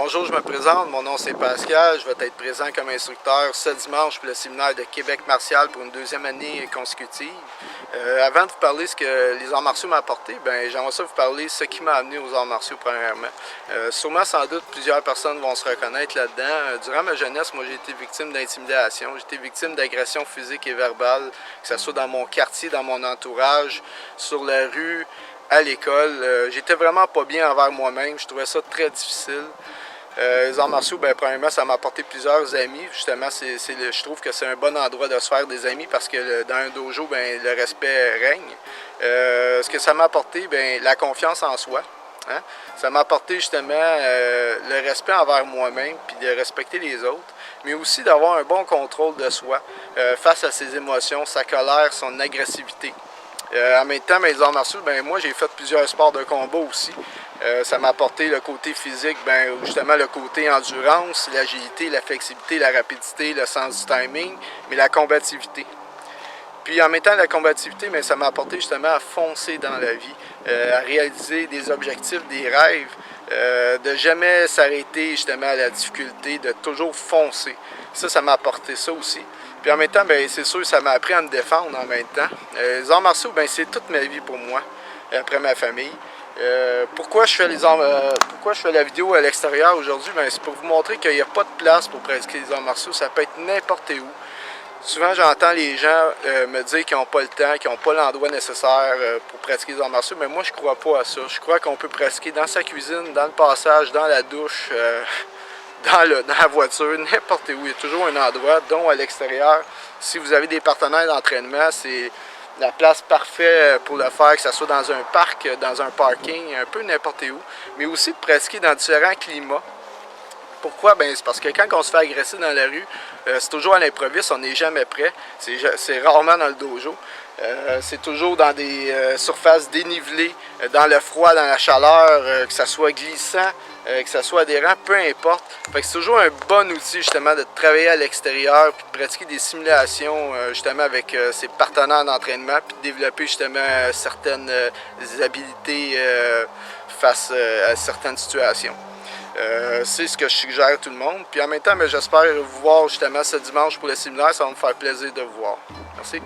Bonjour, je me présente, mon nom c'est Pascal, je vais être présent comme instructeur ce dimanche pour le séminaire de Québec martial pour une deuxième année consécutive. Avant de vous parler de ce que les arts martiaux m'ont apporté, j'aimerais ça vous parler de ce qui m'a amené aux arts martiaux premièrement. Sûrement, sans doute, plusieurs personnes vont se reconnaître là-dedans. Durant ma jeunesse, moi j'ai été victime d'intimidation, j'ai été victime d'agressions physiques et verbales, que ce soit dans mon quartier, dans mon entourage, sur la rue, à l'école. J'étais vraiment pas bien envers moi-même, je trouvais ça très difficile. Les arts martiaux, premièrement, ça m'a apporté plusieurs amis. Justement, je trouve que c'est un bon endroit de se faire des amis parce que dans un dojo, le respect règne. Ce que ça m'a apporté, la confiance en soi. Hein? Ça m'a apporté justement le respect envers moi-même, puis de respecter les autres, mais aussi d'avoir un bon contrôle de soi face à ses émotions, sa colère, son agressivité. En même temps, les arts martiaux, moi j'ai fait plusieurs sports de combat aussi. Ça m'a apporté le côté physique, justement le côté endurance, l'agilité, la flexibilité, la rapidité, le sens du timing, mais la combativité. Puis en même temps, la combativité, ça m'a apporté justement à foncer dans la vie, à réaliser des objectifs, des rêves, de jamais s'arrêter justement à la difficulté, de toujours foncer. Ça m'a apporté ça aussi. Puis en même temps, c'est sûr, ça m'a appris à me défendre en même temps. Les arts martiaux, c'est toute ma vie pour moi, après ma famille. Pourquoi je fais la vidéo à l'extérieur aujourd'hui? C'est pour vous montrer qu'il n'y a pas de place pour pratiquer les arts martiaux. Ça peut être n'importe où. Souvent, j'entends les gens me dire qu'ils n'ont pas le temps, qu'ils n'ont pas l'endroit nécessaire pour pratiquer les arts martiaux, mais moi, je ne crois pas à ça. Je crois qu'on peut pratiquer dans sa cuisine, dans le passage, dans la douche, dans la voiture, n'importe où. Il y a toujours un endroit, dont à l'extérieur. Si vous avez des partenaires d'entraînement, c'est la place parfaite pour le faire, que ce soit dans un parc, dans un parking, un peu n'importe où, mais aussi de pratiquer dans différents climats. Pourquoi? C'est parce que quand on se fait agresser dans la rue, c'est toujours à l'improviste, on n'est jamais prêt. C'est rarement dans le dojo. C'est toujours dans des surfaces dénivelées, dans le froid, dans la chaleur, que ça soit glissant, que ça soit adhérent, peu importe. C'est toujours un bon outil justement de travailler à l'extérieur, puis de pratiquer des simulations justement avec ses partenaires d'entraînement, puis de développer justement certaines habilités face à certaines situations. C'est ce que je suggère à tout le monde. Puis en même temps, j'espère vous voir justement ce dimanche pour le séminaire. Ça va me faire plaisir de vous voir. Merci.